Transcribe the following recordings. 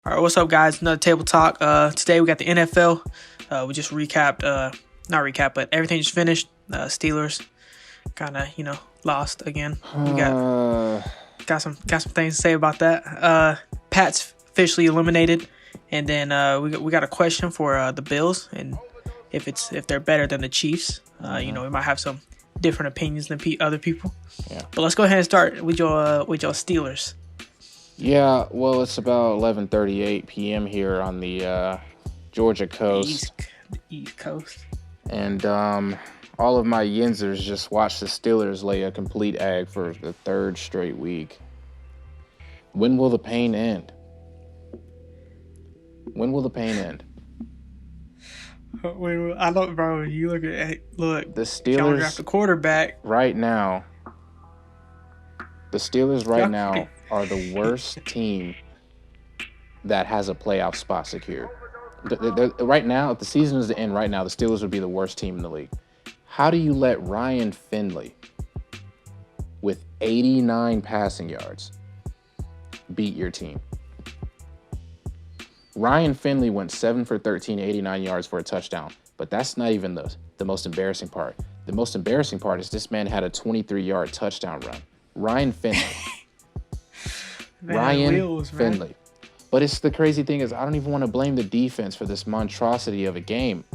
All right, what's up, guys? Another table talk. Today we got the NFL. We just recapped, not recap, but everything just finished. Steelers kind of, lost again. We got some things to say about that. Pats officially eliminated, and then we got a question for the Bills, and if they're better than the Chiefs. We might have some different opinions than other people. Yeah. But let's go ahead and start with your Steelers. Yeah, well, it's about 11:38 p.m. here on the Georgia coast. The East Coast. And all of my Yinzers just watched the Steelers lay a complete egg for the third straight week. When will the pain end? When will the pain end? Wait, I don't, bro. You look the Steelers draft a quarterback right now. The Steelers right now are the worst team that has a playoff spot secured. Right now, if the season is to end right now, the Steelers would be the worst team in the league. How do you let Ryan Finley, with 89 passing yards, beat your team? Ryan Finley went 7 for 13, 89 yards for a touchdown, but that's not even the most embarrassing part. The most embarrassing part is this man had a 23-yard touchdown run. Ryan Finley. Finley. But it's the crazy thing is I don't even want to blame the defense for this monstrosity of a game.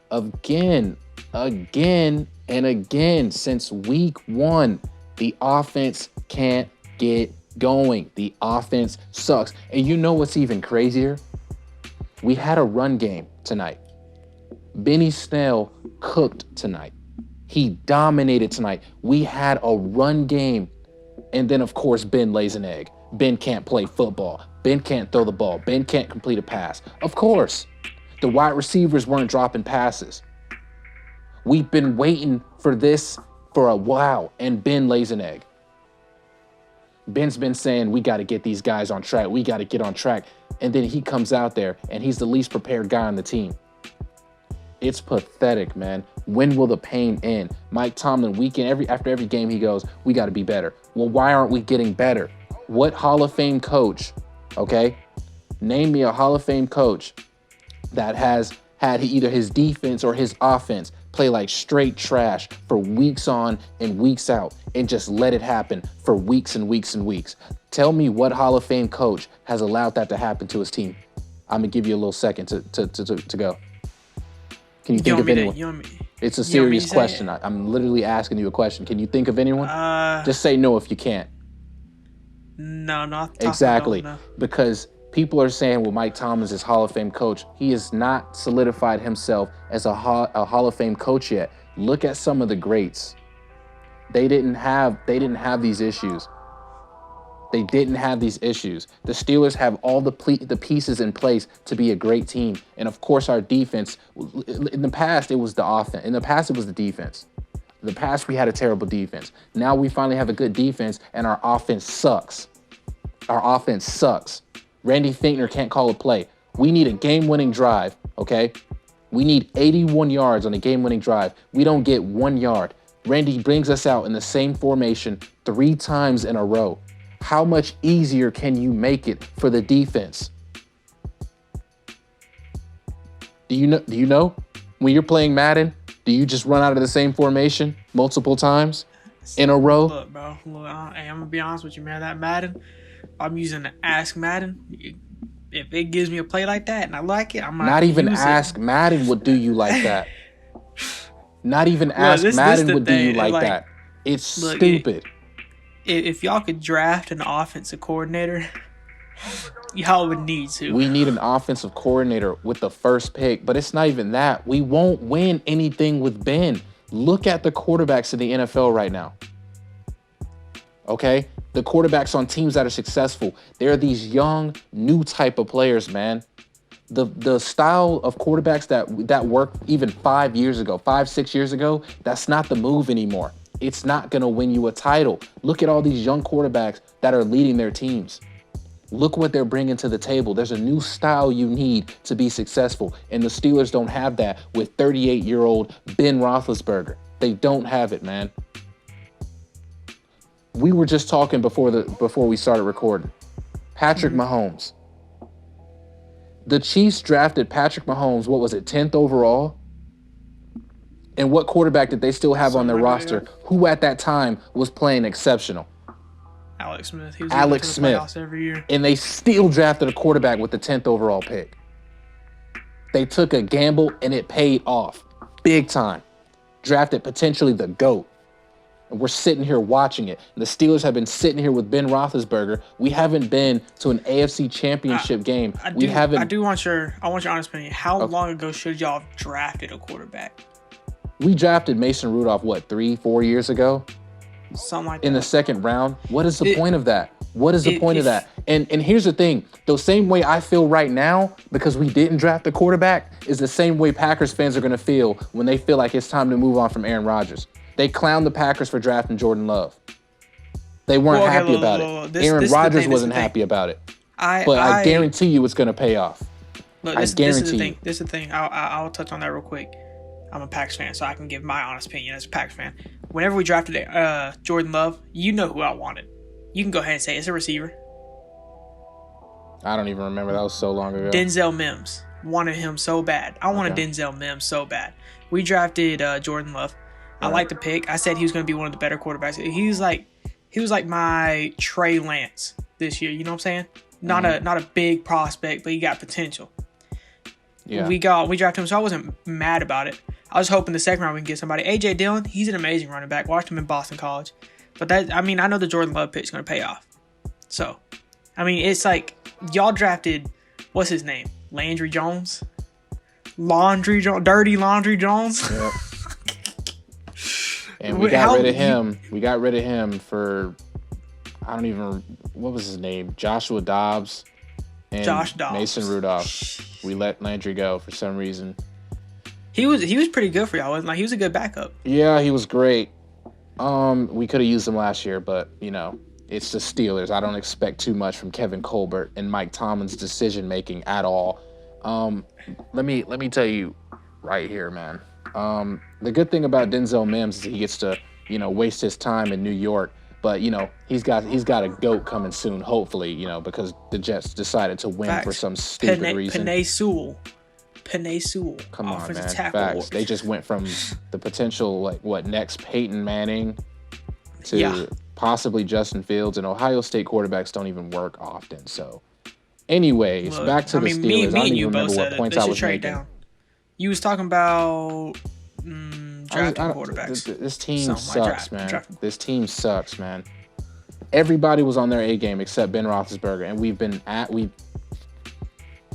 Again, and again, since week 1, the offense can't get going. The offense sucks. And you know what's even crazier? We had a run game tonight. Benny Snell cooked tonight. He dominated tonight. We had a run game. And then, of course, Ben lays an egg. Ben can't play football. Ben can't throw the ball. Ben can't complete a pass. Of course, the wide receivers weren't dropping passes. We've been waiting for this for a while, and Ben lays an egg. Ben's been saying, we got to get these guys on track. We got to get on track. And then he comes out there, and he's the least prepared guy on the team. It's pathetic, man. When will the pain end? Mike Tomlin, after every game, he goes, we got to be better. Well, why aren't we getting better? What Hall of Fame coach, okay? Name me a Hall of Fame coach that has had either his defense or his offense play like straight trash for weeks on and weeks out and just let it happen for weeks and weeks and weeks. Tell me what Hall of Fame coach has allowed that to happen to his team. I'm going to give you a little second to go. Can you think of anyone? It's a serious question. I'm literally asking you a question. Can you think of anyone? Just say no if you can't. No, not exactly. Because people are saying, well, Mike Tomlin is Hall of Fame coach. He has not solidified himself as a Hall of Fame coach yet. Look at some of the greats. They didn't have these issues. They didn't have these issues. The Steelers have all the pieces in place to be a great team. And of course, our defense, in the past, it was the offense. In the past, it was the defense. In the past, we had a terrible defense. Now we finally have a good defense, and our offense sucks. Our offense sucks. Randy Fichtner can't call a play. We need a game-winning drive, okay? We need 81 yards on a game-winning drive. We don't get 1 yard. Randy brings us out in the same formation 3 times in a row. How much easier can you make it for the defense? Do you know? When you're playing Madden, do you just run out of the same formation multiple times in a row? Look, bro. Look, I'm going to be honest with you, man. That Madden, I'm using the Ask Madden. If it gives me a play like that and I like it, I'm not even Ask Madden would do you like that. Not even Ask Madden would do you like that. It's stupid. If y'all could draft an offensive coordinator, y'all would need to. We need an offensive coordinator with the first pick, but it's not even that. We won't win anything with Ben. Look at the quarterbacks in the NFL right now. Okay? The quarterbacks on teams that are successful, they're these young, new type of players, man. The style of quarterbacks that worked even 5 years ago, 6 years ago, that's not the move anymore. It's not going to win you a title. Look at all these young quarterbacks that are leading their teams. Look what they're bringing to the table. There's a new style you need to be successful, and the Steelers don't have that with 38-year-old Ben Roethlisberger. They don't have it, man. We were just talking before we started recording. Patrick Mahomes. The Chiefs drafted Patrick Mahomes, what was it, 10th overall? And what quarterback did they still have on their roster who at that time was playing exceptional? Alex Smith. He was Alex to the Smith. playoffs every year. And they still drafted a quarterback with the 10th overall pick. They took a gamble and it paid off big time. Drafted potentially the GOAT. And we're sitting here watching it. And the Steelers have been sitting here with Ben Roethlisberger. We haven't been to an AFC championship game. I want your honest opinion. How long ago should y'all have drafted a quarterback? We drafted Mason Rudolph, 3-4 years ago? Something like that. In the second round. What is the point of that? What is the point of that? And here's the thing. The same way I feel right now, because we didn't draft a quarterback, is the same way Packers fans are going to feel when they feel like it's time to move on from Aaron Rodgers. They clowned the Packers for drafting Jordan Love. They weren't happy about it. Aaron Rodgers wasn't happy about it. I guarantee you it's going to pay off. Look, this is the thing. I'll touch on that real quick. I'm a Packers fan, so I can give my honest opinion as a Packers fan. Whenever we drafted Jordan Love, you know who I wanted. You can go ahead and say it's a receiver. I don't even remember. That was so long ago. Denzel Mims. Wanted him so bad. I wanted Denzel Mims so bad. We drafted Jordan Love. I liked the pick. I said he was going to be one of the better quarterbacks. He was like my Trey Lance this year. You know what I'm saying? Not a big prospect, but he got potential. Yeah. We drafted him, so I wasn't mad about it. I was hoping the second round we can get somebody. A.J. Dillon, he's an amazing running back. Watched him in Boston College. But I know the Jordan Love pick is going to pay off. So, it's like y'all drafted, what's his name? Landry Jones? Dirty Laundry Jones? Yep. And we got rid of him. We got rid of him for, what was his name? Joshua Dobbs and Mason Rudolph. We let Landry go for some reason. He was pretty good for y'all, wasn't he? He was a good backup. Yeah, he was great. We could have used him last year, but it's the Steelers. I don't expect too much from Kevin Colbert and Mike Tomlin's decision making at all. Let me tell you right here, man. The good thing about Denzel Mims is he gets to waste his time in New York, but he's got a GOAT coming soon, hopefully, because the Jets decided to win for some stupid reason. Penei Sewell. Come on, man. Facts. They just went from the potential, next Peyton Manning to possibly Justin Fields, and Ohio State quarterbacks don't even work often. So, anyways, back to the Steelers. I don't even remember what points I was making. Down. You was talking about drafting quarterbacks. This team sucks, man. This team sucks, man. Everybody was on their A game except Ben Roethlisberger, and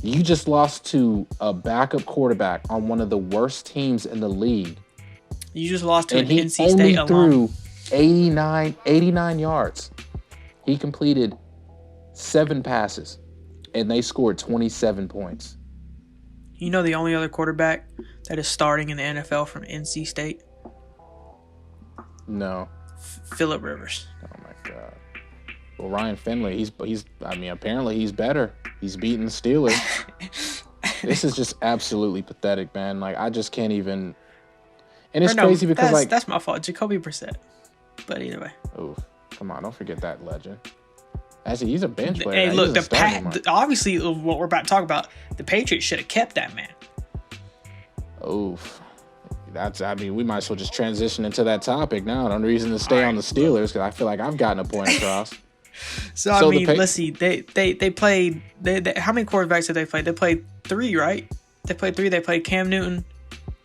you just lost to a backup quarterback on one of the worst teams in the league. You just lost to an NC State alum. And he only threw 89 yards. He completed 7 passes, and they scored 27 points. You know the only other quarterback that is starting in the NFL from NC State? No. Phillip Rivers. Oh, my God. Well, Ryan Finley, apparently he's better. He's beating the Steelers. This is just absolutely pathetic, man. I just can't even. And it's crazy because that's my fault. Jacoby Brissett. But either way. Oof. Come on, don't forget that legend. Actually, he's a bench player. Hey, look, obviously what we're about to talk about, the Patriots should have kept that man. Oof. We might as well just transition into that topic now. No reason to stay on the Steelers because I feel like I've gotten a point across. So let's see. They played. How many quarterbacks did they play? They played 3, right? They played 3. They played Cam Newton,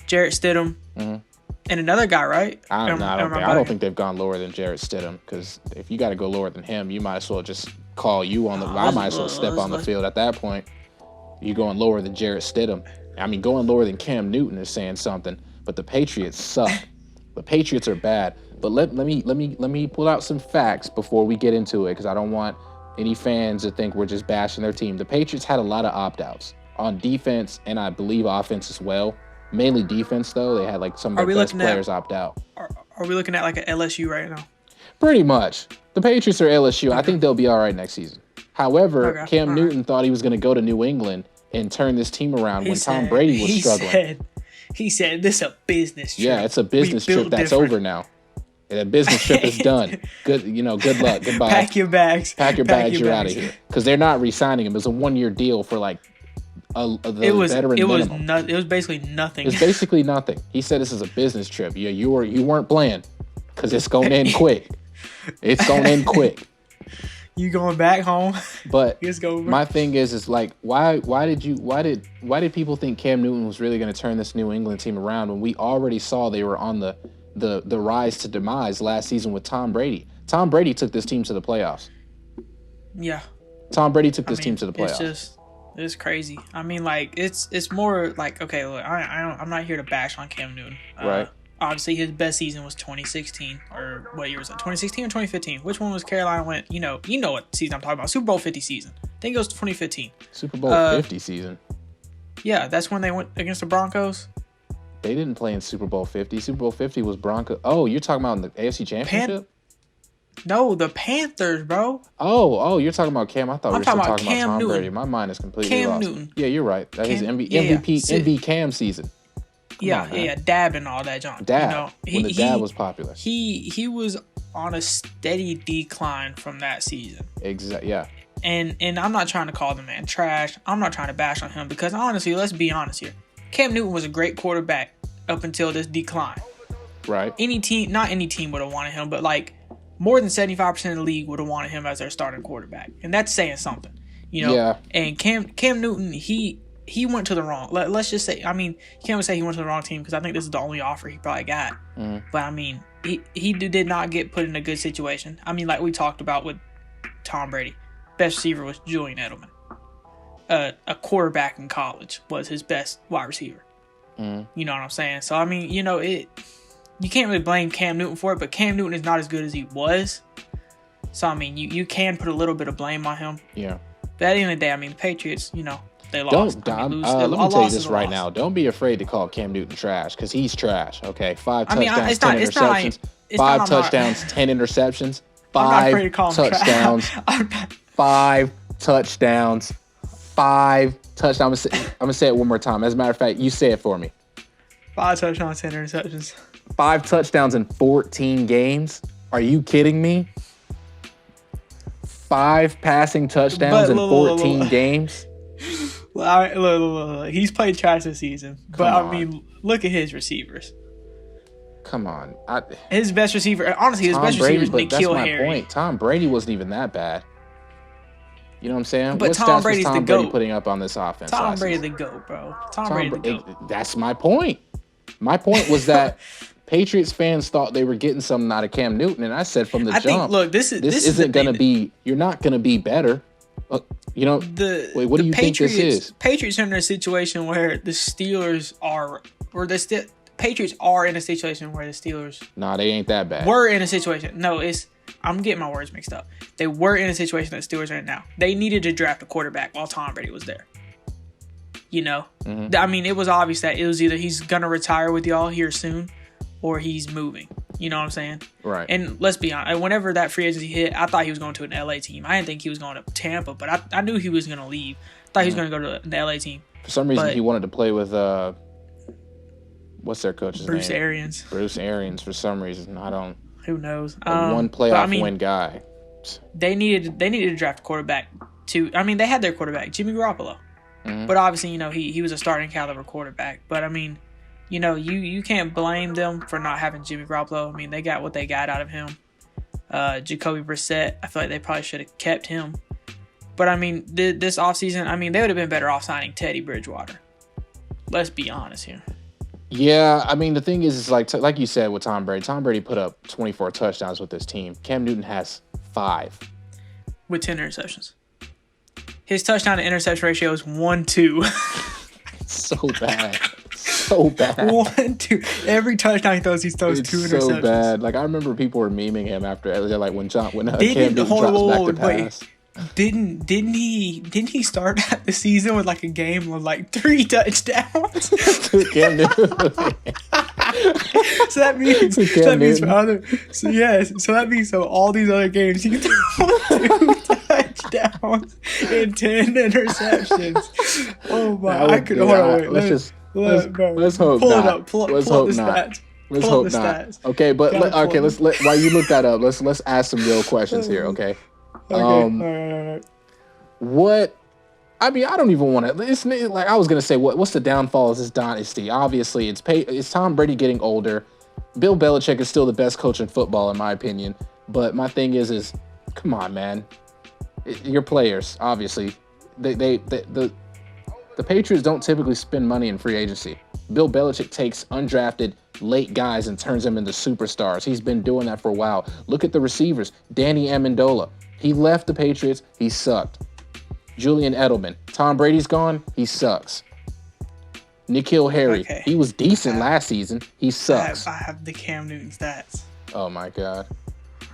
Jarrett Stidham, and another guy, right? I don't think they've gone lower than Jarrett Stidham because if you got to go lower than him, you might as well just call you on the. I might as well step on the field at that point. You going lower than Jarrett Stidham? Going lower than Cam Newton is saying something. But the Patriots suck. The Patriots are bad. But let me pull out some facts before we get into it because I don't want any fans to think we're just bashing their team. The Patriots had a lot of opt-outs on defense and I believe offense as well. Mainly defense though. They had some of their best players opt out. Are we looking at an LSU right now? Pretty much. The Patriots are LSU. Okay. I think they'll be all right next season. However, Cam Newton thought he was going to go to New England and turn this team around when Tom Brady was struggling. He said, this is a business trip. Yeah, it's a business trip that's over now. That business trip is done. Good luck. Goodbye. Pack your bags. You're out of here. Because they're not re-signing him. It's a 1-year deal for It was basically nothing. It's basically nothing. He said this is a business trip. Yeah, you weren't playing because it's going to end quick. It's going to end quick. You going back home? But my thing is like, why did people think Cam Newton was really going to turn this New England team around when we already saw they were on the rise to demise last season with Tom Brady? Tom Brady took this team to the playoffs. Yeah. Tom Brady took this team to the playoffs. It's crazy. I mean, like, it's more like, okay, look, I'm not here to bash on Cam Newton. Right. Obviously, his best season was 2016, or what year was that? 2016 or 2015? Which one was Carolina went? You know what season I'm talking about? Super Bowl 50 season. I think it was 2015. Super Bowl 50 season. Yeah, that's when they went against the Broncos. They didn't play in Super Bowl 50. Super Bowl 50 was Broncos. Oh, you're talking about in the AFC Championship? No, the Panthers, bro. Oh, you're talking about Cam. I thought we were still talking about Tom Newton. Brady. My mind is completely Cam lost. Newton. Yeah, you're right. That is MVP Cam season. Yeah, dab and all that, John. Dab. When the dab was popular. He was on a steady decline from that season. Exactly. Yeah. And I'm not trying to call the man trash. I'm not trying to bash on him because honestly, let's be honest here. Cam Newton was a great quarterback up until this decline. Right. Not any team would have wanted him, but like more than 75% of the league would have wanted him as their starting quarterback, and that's saying something, Yeah. And Cam Newton, he went to the wrong. Let's just say, I mean, you can't say he went to the wrong team because I think this is the only offer he probably got. But I mean, he did not get put in a good situation. I mean, like we talked about with Tom Brady, best receiver was Julian Edelman. A quarterback in college was his best wide receiver. You know what I'm saying? So I mean, you can't really blame Cam Newton for it, but Cam Newton is not as good as he was. So I mean, you can put a little bit of blame on him. Yeah. But at the end of the day, I mean, the Patriots, they lost. Let me tell you this right now. Don't be afraid to call Cam Newton trash because he's trash. Okay, 5 touchdowns, 10 interceptions. 5 touchdowns, 10 interceptions. 5 touchdowns. 5 touchdowns. 5 touchdowns. I'm gonna say it one more time. As a matter of fact, you say it for me. 5 touchdowns, 10 interceptions. 5 touchdowns in 14 games. Are you kidding me? 5 passing touchdowns in 14 games. Look, he's played trash this season, but I mean, look at his receivers. Come on, his best receiver. Honestly, his best receiver is N'Keal Harry. That's my point. Tom Brady wasn't even that bad. You know what I'm saying? But Tom Brady's the GOAT. Putting up on this offense. Tom Brady's the GOAT, bro. Tom Brady's the GOAT. That's my point. My point was that Patriots fans thought they were getting something out of Cam Newton, and I said from the jump, look, this isn't going to be. You're not going to be better. What do you think this is? Patriots are in a situation where the Steelers are, Patriots are in a situation where the Steelers. Nah, they ain't that bad. Were in a situation. No, I'm getting my words mixed up. They were in a situation that the Steelers are in now. They needed to draft a quarterback while Tom Brady was there. I mean, it was obvious that it was either he's gonna retire with y'all here soon, or he's moving. You know what I'm saying? Right. And let's be honest. Whenever that free agency hit, I thought he was going to an LA team. I didn't think he was going to Tampa, but I knew he was gonna leave. I thought he was gonna go to the LA team. For some reason, he wanted to play with what's their coach's name? Bruce Arians. For some reason, I don't. Who knows? One playoff win guy. They needed to draft a quarterback too. I mean, they had their quarterback, Jimmy Garoppolo. But obviously, he was a starting caliber quarterback. But I mean, you can't blame them for not having Jimmy Garoppolo. I mean, they got what they got out of him. Jacoby Brissett, I feel like they probably should have kept him. But I mean, this offseason, I mean, they would have been better off signing Teddy Bridgewater. Let's be honest here. Yeah, I mean, the thing is like you said with Tom Brady. Tom Brady put up 24 touchdowns with this team. Cam Newton has 5. With 10 interceptions. His touchdown to interception ratio is 1-2. So bad. So bad. 1-2. Every touchdown he throws 2 interceptions. So bad. Like, I remember people were memeing him after, like, when Cam Newton drops back to pass. Didn't he start the season with like a game with like 3 touchdowns? Cam Newton. So that means for all these other games he can throw 2 touchdowns and 10 interceptions. Oh my! I could hold on. Wait, let's hope pull not. It up. Pull let's up hope the not. stats. Let's hope not. Stats. Okay, but while you look that up, let's ask some real questions here. Okay. Okay. All right. I mean, I don't even want to. It's like I was gonna say, what's the downfall of this dynasty? Obviously, it's Tom Brady getting older. Bill Belichick is still the best coach in football, in my opinion. But my thing is, come on, man. Your players, obviously, the Patriots don't typically spend money in free agency. Bill Belichick takes undrafted late guys and turns them into superstars. He's been doing that for a while. Look at the receivers. Danny Amendola. He left the Patriots. He sucked. Julian Edelman. Tom Brady's gone. He sucks. N'Keal Harry. Okay. He was decent last season. He sucks. I have the Cam Newton stats. Oh, my God.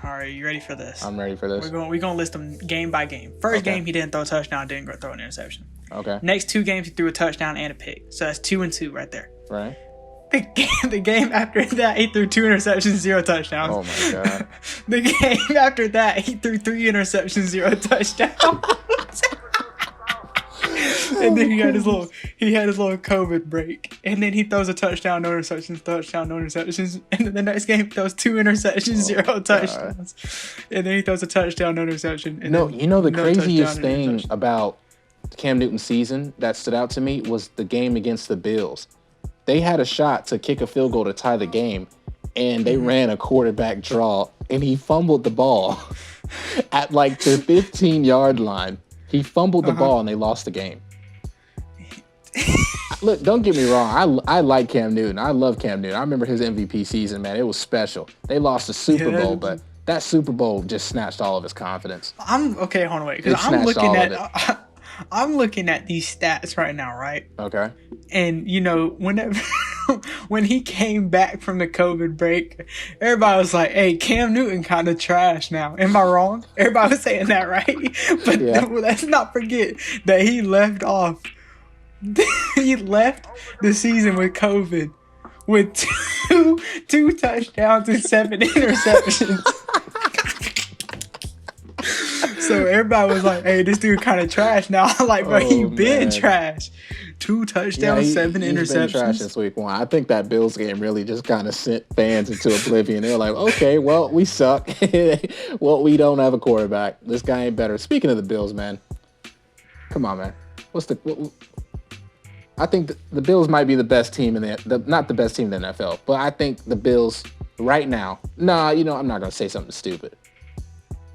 All right, you ready for this? I'm ready for this. We're going to list them game by game. First game, he didn't throw a touchdown, didn't throw an interception. Okay. Next 2 games, he threw a touchdown and a pick. So that's 2-2 right there. Right. The game after that, he threw 2 interceptions, 0 touchdowns. Oh, my God. The game after that, he threw 3 interceptions, 0 touchdowns. And then he had his little COVID break. And then he throws a touchdown, no interceptions, touchdown, no interceptions. And then the next game, he throws 2 interceptions, 0 touchdowns. And then he throws a touchdown, no interception. And the craziest thing about Cam Newton's season that stood out to me was the game against the Bills. They had a shot to kick a field goal to tie the game, and they ran a quarterback draw, and he fumbled the ball at like the 15-yard line. He fumbled the ball, and they lost the game. Look, don't get me wrong. I like Cam Newton. I love Cam Newton. I remember his MVP season, man. It was special. They lost the Super Bowl, but that Super Bowl just snatched all of his confidence. Okay, hold on, wait. Because I'm looking at these stats right now, right? Okay. And, whenever when he came back from the COVID break, everybody was like, hey, Cam Newton kind of trash now. Am I wrong? Everybody was saying that, right? But let's not forget that he left the season with COVID with two touchdowns and 7 interceptions. So everybody was like, hey, this dude kind of trash now. I'm like, bro, he been trash. 2 touchdowns, 7 interceptions. He's been trash since week 1. I think that Bills game really just kind of sent fans into oblivion. They were like, okay, well, we suck. Well, we don't have a quarterback. This guy ain't better. Speaking of the Bills, man. Come on, man. I think the Bills might be the best team not the best team in the NFL, but I think the Bills right now. I'm not going to say something stupid.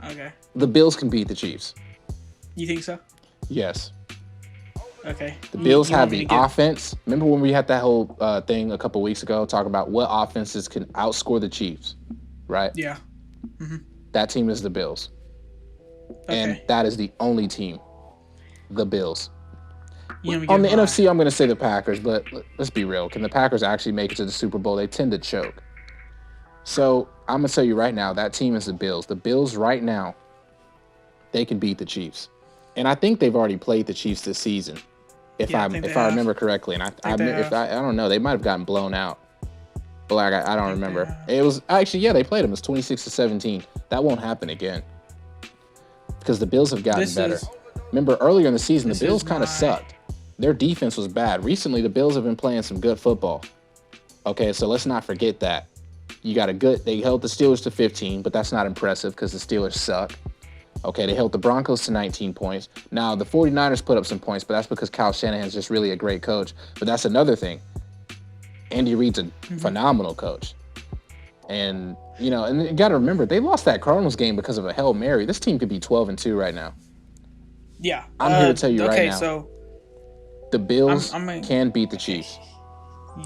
Okay. The Bills can beat the Chiefs. You think so? Yes. Okay. The Bills have the offense. Remember when we had that whole thing a couple weeks ago talking about what offenses can outscore the Chiefs, right? Yeah. Mm-hmm. That team is the Bills. Okay. And that is the only team, the Bills. On the NFC, I'm going to say the Packers, but let's be real. Can the Packers actually make it to the Super Bowl? They tend to choke. So I'm going to tell you right now, that team is the Bills. The Bills right now, they can beat the Chiefs. And I think they've already played the Chiefs this season, if I remember correctly. And I don't know, they might have gotten blown out. But I don't remember. It was actually, they played them. It's 26-17. That won't happen again. Because the Bills have gotten better. Remember, earlier in the season, the Bills kind of sucked. Their defense was bad. Recently, the Bills have been playing some good football. Okay, so let's not forget that. They held the Steelers to 15, but that's not impressive because the Steelers suck. Okay, they held the Broncos to 19 points. Now, the 49ers put up some points, but that's because Kyle Shanahan's just really a great coach. But that's another thing. Andy Reid's a phenomenal coach. And, and you got to remember, they lost that Cardinals game because of a Hail Mary. This team could be 12-2 right now. Yeah. I'm here to tell you right now. So the Bills can beat the Chiefs.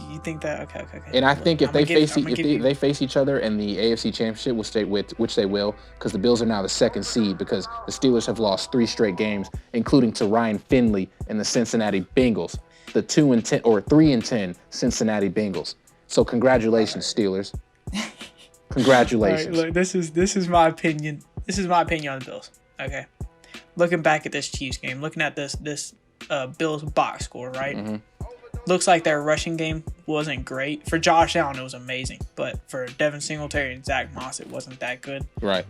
You think that? Okay. And I think if they face each other in the AFC Championship, which they will, because the Bills are now the 2nd seed because the Steelers have lost 3 straight games, including to Ryan Finley and the Cincinnati Bengals, the 2-10 or 3-10 Cincinnati Bengals. So congratulations, Steelers. Congratulations. All right, look, this is my opinion. This is my opinion on the Bills. Okay. Looking back at this Chiefs game, looking at this Bills box score, right? Mm-hmm. Looks like their rushing game wasn't great. For Josh Allen, it was amazing. But for Devin Singletary and Zach Moss, it wasn't that good. Right.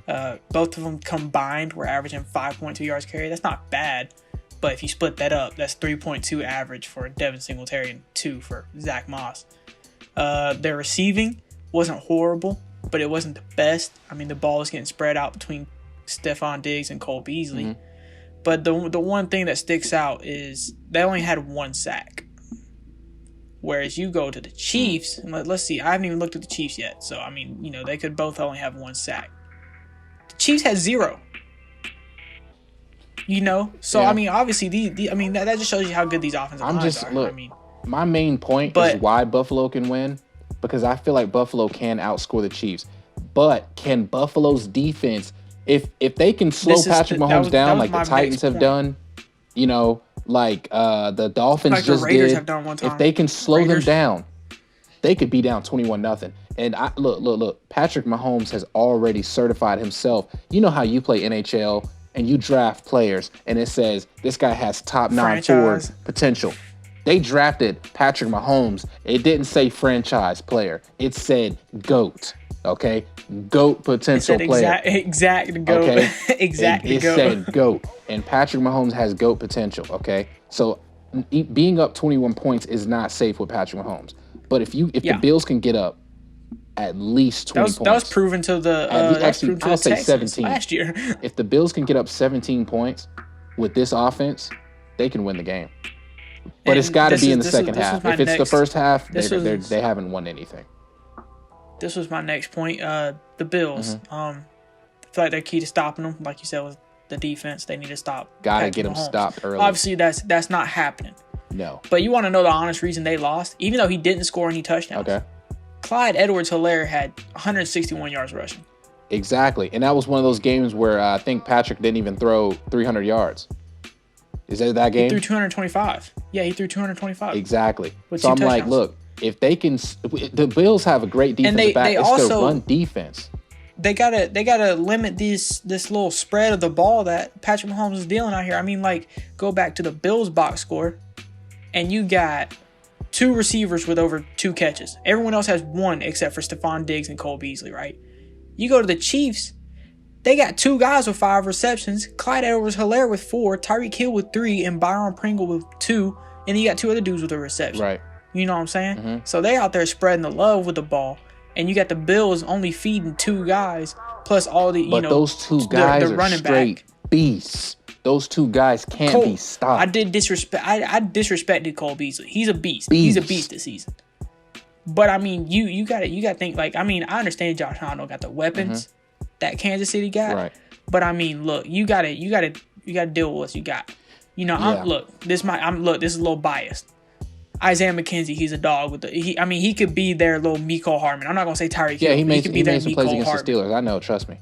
Both of them combined were averaging 5.2 yards carry. That's not bad. But if you split that up, that's 3.2 average for Devin Singletary and 2 for Zach Moss. Their receiving wasn't horrible, but it wasn't the best. I mean, the ball was getting spread out between Stephon Diggs and Cole Beasley. Mm-hmm. But the one thing that sticks out is they only had 1 sack. Whereas you go to the Chiefs, and let's see, I haven't even looked at the Chiefs yet. So, I mean, they could both only have 1 sack. The Chiefs had 0. So yeah. I mean, obviously, that just shows you how good these offensive lines are. Look, my main point is why Buffalo can win, because I feel like Buffalo can outscore the Chiefs. But can Buffalo's defense, if they can slow Patrick Mahomes down like the Titans have done, like the Dolphins like just the Raiders did, have done one time. If they can slow them down, they could be down 21-0. And look, Patrick Mahomes has already certified himself. You know how you play NHL and you draft players and it says this guy has top 9 forward potential. They drafted Patrick Mahomes. It didn't say franchise player. It said GOAT. Okay, GOAT potential player. Exact GOAT. Okay, it said GOAT, and Patrick Mahomes has GOAT potential. Okay, so being up 21 points is not safe with Patrick Mahomes. But if the Bills can get up at least 20 points, that was proven to the actually I'll say Texans 17 last year. If the Bills can get up 17 points with this offense, they can win the game. But it's got to be in the second half. If it's the first half, they haven't won anything. This was my next point. The Bills. I feel like they're key to stopping them. Like you said, with the defense, they need to stop. Gotta get them stopped early. Obviously, that's not happening. No. But you want to know the honest reason they lost? Even though he didn't score any touchdowns. Okay. Clyde Edwards-Helaire had 161 yards rushing. Exactly. And that was one of those games where I think Patrick didn't even throw 300 yards. Is that game? He threw 225. Yeah, he threw 225. Exactly. So I'm like, look, if they can, the Bills have a great defensive back. It's also their run defense. They gotta limit this little spread of the ball that Patrick Mahomes is dealing out here. I mean, like, go back to the Bills box score, and you got 2 receivers with over 2 catches. Everyone else has 1 except for Stephon Diggs and Cole Beasley, right? You go to the Chiefs, they got 2 guys with 5 receptions, Clyde Edwards-Helaire with 4, Tyreek Hill with 3, and Byron Pringle with 2, and you got 2 other dudes with a reception. Right. You know what I'm saying? So they out there spreading the love with the ball, and you got the Bills only feeding 2 guys plus all the those 2 guys are straight beasts. Those 2 guys can't be stopped. I disrespected Cole Beasley. He's a beast. He's a beast this season. But I mean, you got to think like, I mean, I understand Josh Allen got the weapons that Kansas City got. Right. But I mean, look, you got to deal with what you got. This is a little biased. Isaiah McKenzie, he's a dog he could be their little Mecole Hardman. I'm not gonna say Tyreek Hill. Yeah, he made some plays against the Steelers. I know, trust me.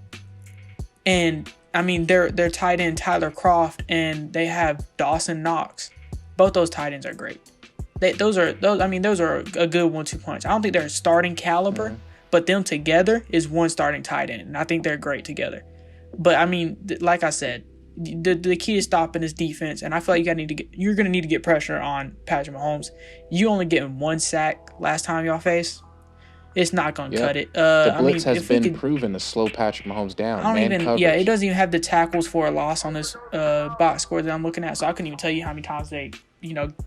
And I mean, they're tight end Tyler Kroft, and they have Dawson Knox. Both those tight ends are great. Those are a good 1-2 punch. I don't think they're starting caliber, but them together is one starting tight end, and I think they're great together. But I mean, like I said, the key is stopping his defense, and I feel like you're gonna need to get pressure on Patrick Mahomes. You only getting 1 sack last time y'all faced. It's not gonna cut it. The blitz has been proven to slow Patrick Mahomes down. It doesn't even have the tackles for a loss on this box score that I'm looking at, so I couldn't even tell you how many times they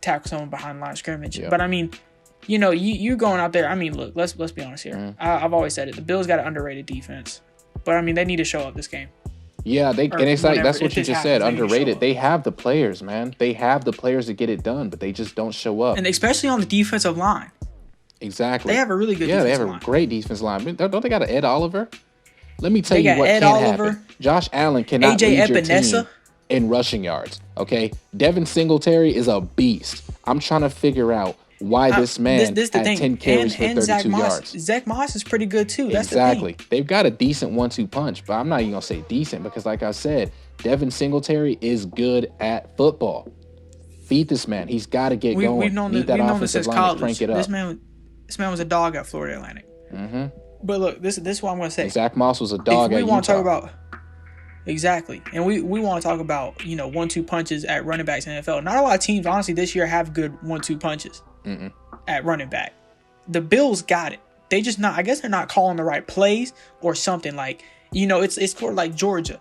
tackle someone behind the line of scrimmage. But I mean, you're going out there. I mean, look, let's be honest here. I've always said it. The Bills got an underrated defense, but I mean, they need to show up this game. Yeah, it's like that's what you just said. Underrated. They have the players, man. They have the players to get it done, but they just don't show up. And especially on the defensive line. Exactly. They have a really good defensive line. Yeah, they have a great defensive line. Don't they got an Ed Oliver? Let me tell you what can't happen. Josh Allen cannot lead your team in rushing yards, okay? Devin Singletary is a beast. I'm trying to figure out why this man had 10 carries for 32 yards. Zach Moss is pretty good too. That's exactly. The thing. They've got a decent 1-2 punch, but I'm not even going to say decent because like I said, Devin Singletary is good at football. Feed this man. He's got to get going. We've known this since college. Crank it up. This man was a dog at Florida Atlantic. But look, this is what I'm going to say. Zach Moss was a dog at Utah. We want to talk about exactly, and we want to talk about 1-2 punches at running backs in the NFL. Not a lot of teams, honestly, this year have good 1-2 punches at running back. The Bills got it. They just not. I guess they're not calling the right plays or something. Like it's sort of like Georgia.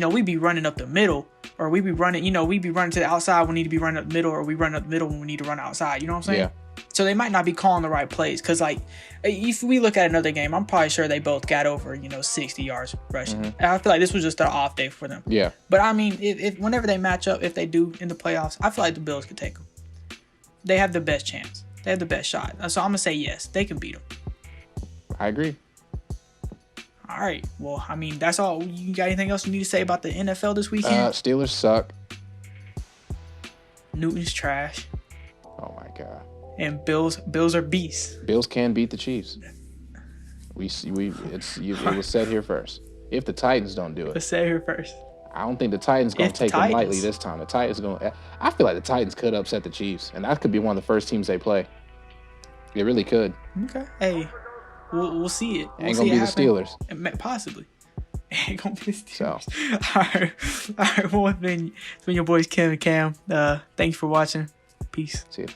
we be running up the middle, or we be running to the outside when we need to be running up the middle, or we run up the middle when we need to run outside. You know what I'm saying? Yeah. So they might not be calling the right plays. Because, like, if we look at another game, I'm probably sure they both got over, 60 yards rushing. And I feel like this was just an off day for them. Yeah. But, I mean, if whenever they match up, if they do in the playoffs, I feel like the Bills could take them. They have the best chance. They have the best shot. So I'm going to say yes. They can beat them. I agree. All right. Well, I mean, that's all. You got anything else you need to say about the NFL this weekend? Steelers suck. Newton's trash. Oh, my God. And Bills are beasts. Bills can beat the Chiefs. It was said here first. If the Titans don't do it. Let's say here first. I don't think the Titans going to take them lightly this time. The Titans I feel like the Titans could upset the Chiefs, and that could be one of the first teams they play. It really could. Okay. Hey, we'll see it. Ain't going to be the Steelers. Possibly. Ain't going to be the Steelers. So. All right. Well, it's been your boys Kid and Kam. Thank you for watching. Peace. See you.